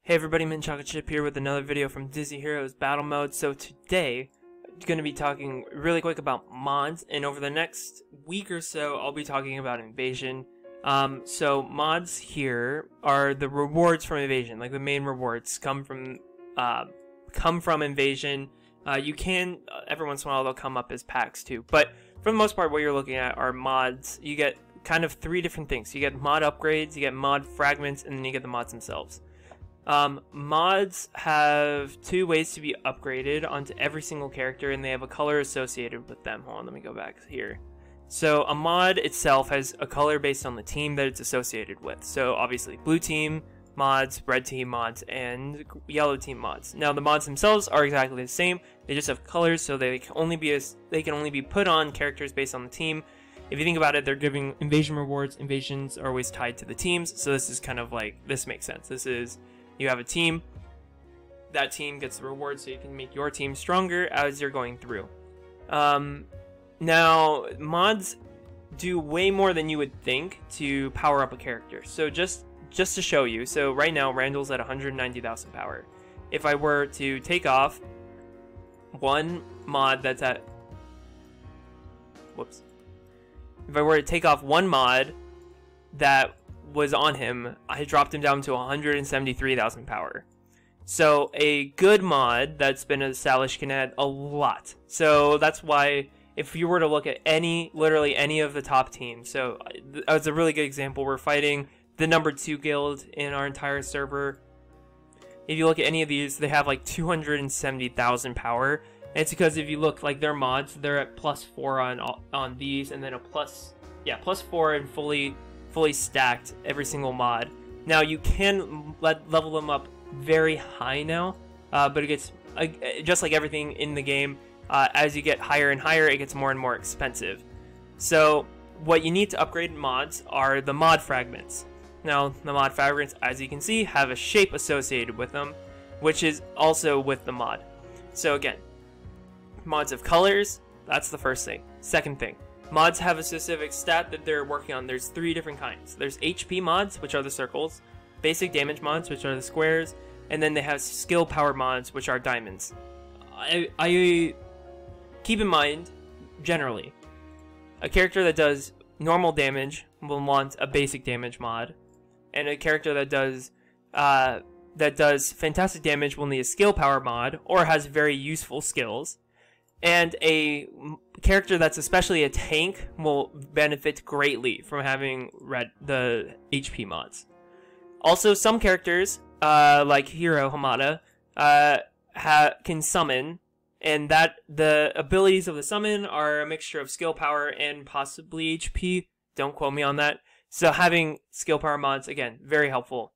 Hey everybody, Mint Chocolate Chip here with another video from Disney Heroes Battle Mode. So today, I'm going to be talking really quick about mods, and over the next week or so, I'll be talking about Invasion. So mods here are the rewards from Invasion, like the main rewards come from Invasion. You can, every once in a while they'll come up as packs too, but for the most part what you're looking at are mods. You get kind of three different things. You get mod upgrades, you get mod fragments, and then you get the mods themselves. Mods have two ways to be upgraded onto every single character, and they have a color associated with them. Hold on, let me go back here. So a mod itself has a color based on the team that it's associated with. So obviously blue team mods, red team mods, and yellow team mods. Now the mods themselves are exactly the same. They just have colors, so they can only be put on characters based on the team. If you think about it, they're giving invasion rewards. Invasions are always tied to the teams, so this is kind of like, this makes sense. This is, you have a team, that team gets the reward, so you can make your team stronger as you're going through. Now, mods do way more than you would think to power up a character. So just to show you, so right now Randall's at 190,000 power. If I were to take off one mod that's at, whoops. If I were to take off one mod that was on him, I dropped him down to 173,000 power. So a good mod that's been established can add a lot. So that's why if you were to look at literally any of the top teams, so it's a really good example. We're fighting the number 2 guild in our entire server. If you look at any of these, they have like 270,000 power. And it's because if you look, like their mods, they're at +4 on these, and then a +4 and fully stacked every single mod. Now you can level them up very high now, but it gets just like everything in the game. As you get higher and higher, it gets more and more expensive. So what you need to upgrade mods are the mod fragments. Now the mod fragments, as you can see, have a shape associated with them, which is also with the mod. So again, mods have colors. That's the first thing. Second thing, mods have a specific stat that they're working on. There's 3 different kinds. There's HP mods, which are the circles, basic damage mods, which are the squares, and then they have skill power mods, which are diamonds. I keep in mind, generally, a character that does normal damage will want a basic damage mod, and a character that does fantastic damage will need a skill power mod or has very useful skills. And a character that's especially a tank will benefit greatly from having the HP mods. Also, some characters, like Hiro Hamada, can summon, and that the abilities of the summon are a mixture of skill power and possibly HP. Don't quote me on that. So having skill power mods, again, very helpful.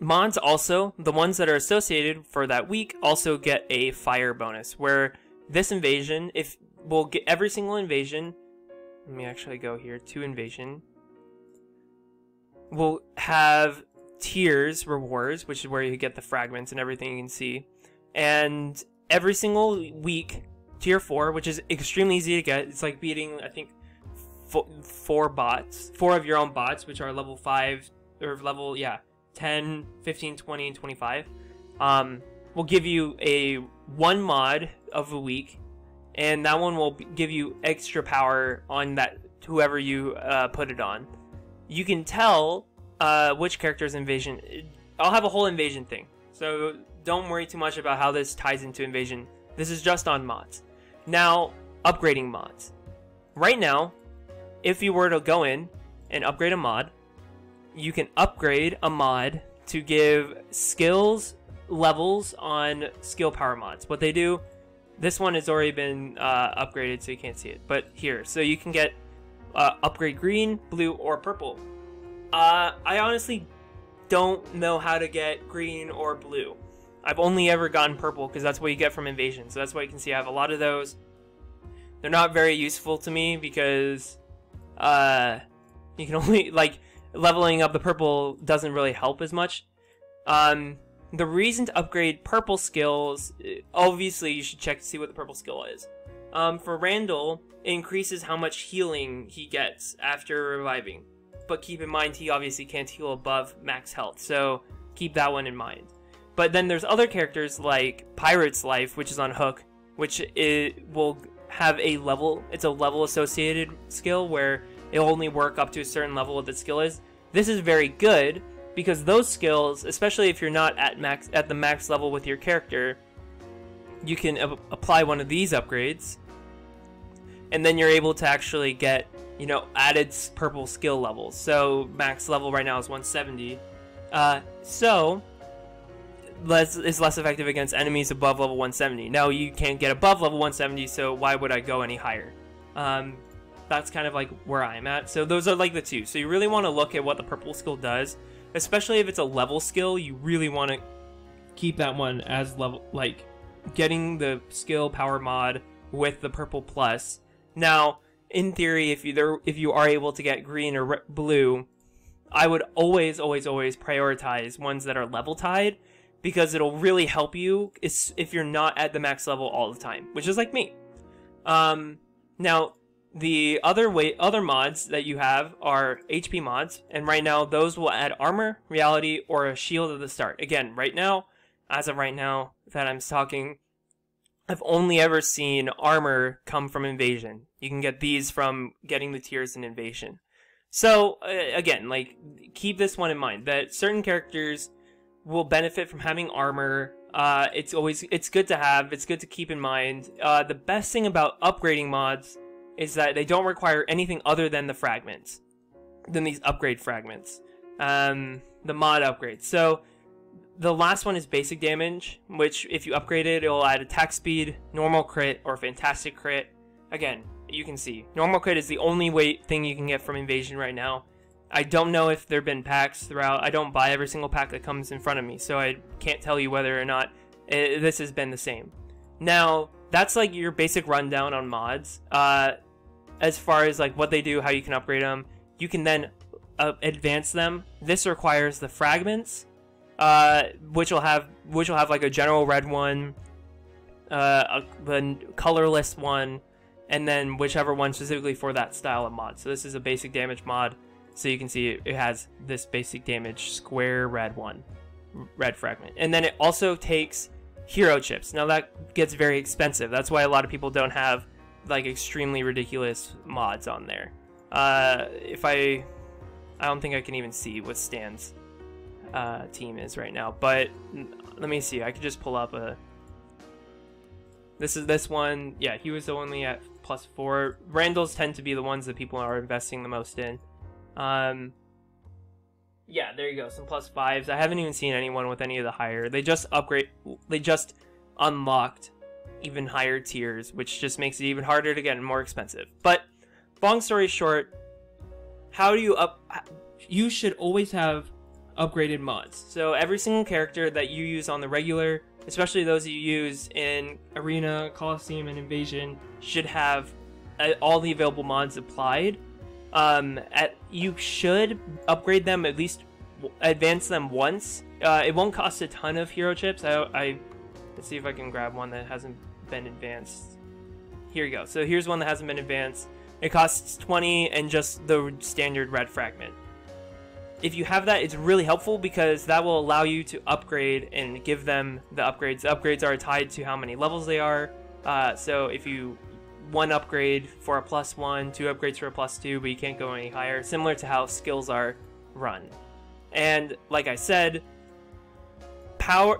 Mods also, the ones that are associated for that week, also get a fire bonus, where this invasion, if we'll get every single invasion, let me actually go here to invasion, will have tiers rewards, which is where you get the fragments and everything you can see. And every single week, tier 4, which is extremely easy to get, it's like beating, I think, 4 of your own bots, which are level 5, or level, 10, 15, 20, and 25, will give you a 1 mod of the week, and that one will give you extra power on that whoever you put it on. You can tell which character's invasion. I'll have a whole invasion thing, so don't worry too much about how this ties into invasion. This is just on mods. Now, upgrading mods. Right now, if you were to go in and upgrade a mod, you can upgrade a mod to give skills levels on skill power mods. What they do, this one has already been upgraded, so you can't see it, but here, so you can get upgrade green, blue, or purple. I honestly don't know how to get green or blue. I've only ever gotten purple because that's what you get from Invasion, so that's why you can see I have a lot of those. They're not very useful to me because you can only, like, leveling up the purple doesn't really help as much. The reason to upgrade purple skills, obviously you should check to see what the purple skill is. For Randall, it increases how much healing he gets after reviving. But keep in mind, he obviously can't heal above max health. So keep that one in mind. But then there's other characters like Pirate's Life, which is on Hook, which will have a level. It's a level associated skill where it'll only work up to a certain level of the skill is. This is very good because those skills, especially if you're not at the max level with your character, you can apply one of these upgrades, and then you're able to actually get, you know, added purple skill levels. So max level right now is 170. So is less effective against enemies above level 170. Now you can't get above level 170, so why would I go any higher? That's kind of like where I'm at. So those are like the two. So you really want to look at what the purple skill does, especially if it's a level skill. You really want to keep that one as level, like getting the skill power mod with the purple plus. Now, in theory, if you are able to get green or blue, I would always prioritize ones that are level tied, because it'll really help you if you're not at the max level all the time, which is like me. Now, the other mods that you have are HP mods, and right now those will add armor, reality, or a shield at the start. Again, right now, as of right now that I'm talking, I've only ever seen armor come from Invasion. You can get these from getting the tiers in Invasion. So, again, like, keep this one in mind, that certain characters will benefit from having armor. It's good to have, it's good to keep in mind. The best thing about upgrading mods is that they don't require anything other than the fragments, than these upgrade fragments, the mod upgrades. So the last one is basic damage, which if you upgrade it, it'll add attack speed, normal crit, or fantastic crit. Again, you can see normal crit is the only thing you can get from Invasion right now. I don't know if there have been packs throughout. I don't buy every single pack that comes in front of me, so I can't tell you whether or not this has been the same. Now, that's like your basic rundown on mods. As far as like what they do, how you can upgrade them, you can then advance them. This requires the fragments, which will have like a general red one, the colorless one, and then whichever one specifically for that style of mod. So this is a basic damage mod. So you can see it has this basic damage square red fragment. And then it also takes hero chips. Now that gets very expensive. That's why a lot of people don't have like extremely ridiculous mods on there. I don't think I can even see what Stan's team is right now. But let me see. I could just pull up this one. Yeah, he was only at +4. Randall's tend to be the ones that people are investing the most in. Yeah, there you go, some +5s. I haven't even seen anyone with any of the higher. They just unlocked even higher tiers, which just makes it even harder to get and more expensive. But long story short, you should always have upgraded mods. So every single character that you use on the regular, especially those that you use in Arena, Coliseum, and Invasion, should have all the available mods applied. You should upgrade them, at least advance them once. It won't cost a ton of hero chips. Let's see if I can grab one that hasn't been advanced. Here you go. So here's one that hasn't been advanced. It costs 20 and just the standard red fragment. If you have that, it's really helpful because that will allow you to upgrade and give them the upgrades. The upgrades are tied to how many levels they are. So if you one upgrade for a +1, 2 upgrades for a +2, but you can't go any higher, similar to how skills are run. And like I said,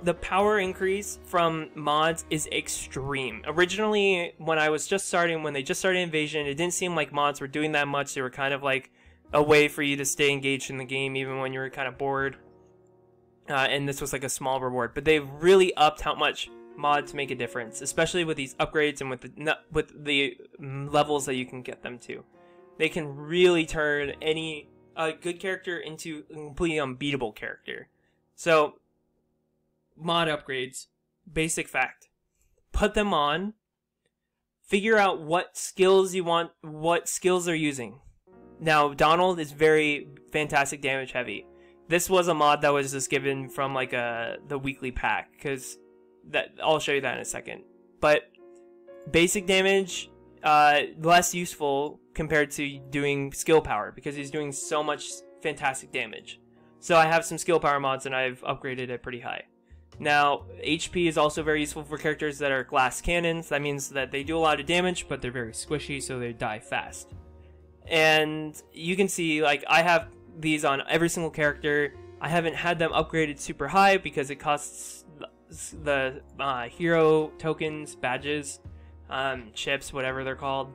the power increase from mods is extreme. Originally, when they just started Invasion, it didn't seem like mods were doing that much. They were kind of like a way for you to stay engaged in the game even when you were kind of bored. And this was like a small reward, but they've really upped how much mods make a difference, especially with these upgrades and with the levels that you can get them to. They can really turn a good character into a completely unbeatable character. So mod upgrades, basic fact, put them on, figure out what skills you want, what skills they're using. Now Donald is very fantastic damage heavy. This was a mod that was just given from like the weekly pack, because I'll show you that in a second. But basic damage, less useful compared to doing skill power, because he's doing so much fantastic damage. So I have some skill power mods and I've upgraded it pretty high. Now, HP is also very useful for characters that are glass cannons. That means that they do a lot of damage, but they're very squishy, so they die fast. And you can see, like, I have these on every single character. I haven't had them upgraded super high because it costs the hero tokens, badges, chips, whatever they're called.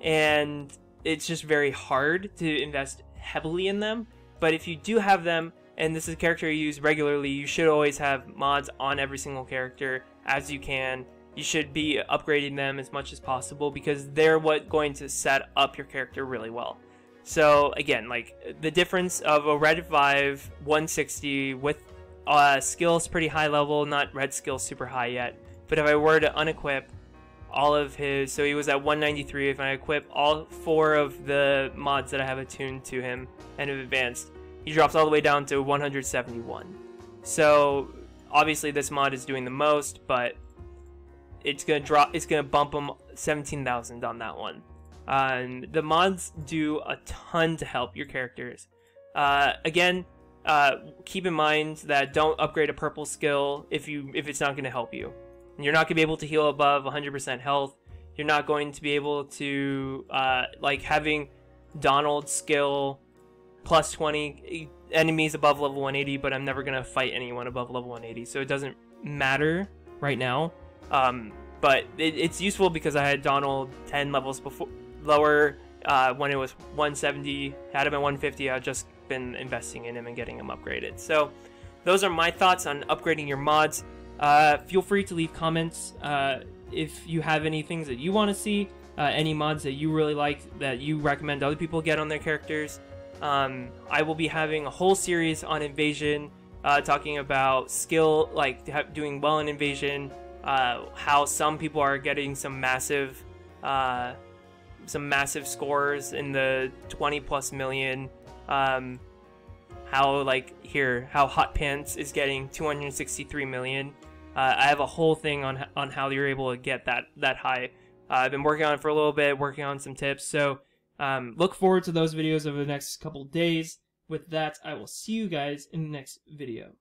And it's just very hard to invest heavily in them. But if you do have them, and this is a character you use regularly, you should always have mods on every single character as you can. You should be upgrading them as much as possible because they're what going to set up your character really well. So again, like the difference of a red 5 160 with skills pretty high level, not red skills super high yet. But if I were to unequip all of his, so he was at 193, if I equip all 4 of the mods that I have attuned to him and have advanced, he drops all the way down to 171. So obviously this mod is doing the most, but it's gonna bump him 17,000 on that one. The mods do a ton to help your characters. Again, keep in mind that don't upgrade a purple skill if it's not gonna help you. You're not gonna be able to heal above 100% health. You're not going to be able to like having Donald's skill plus 20 enemies above level 180, but I'm never gonna fight anyone above level 180, so it doesn't matter right now. But it's useful because I had Donald 10 levels lower when it was 170. Had him at 150. I've just been investing in him and getting him upgraded. So those are my thoughts on upgrading your mods. Feel free to leave comments if you have any things that you want to see, any mods that you really like that you recommend other people get on their characters. I will be having a whole series on Invasion, talking about skill, like doing well in Invasion, how some people are getting some massive scores in the 20+ million. How Hot Pants is getting 263 million. I have a whole thing on how you're able to get that high. I've been working on it for a little bit, working on some tips. So look forward to those videos over the next couple days. With that, I will see you guys in the next video.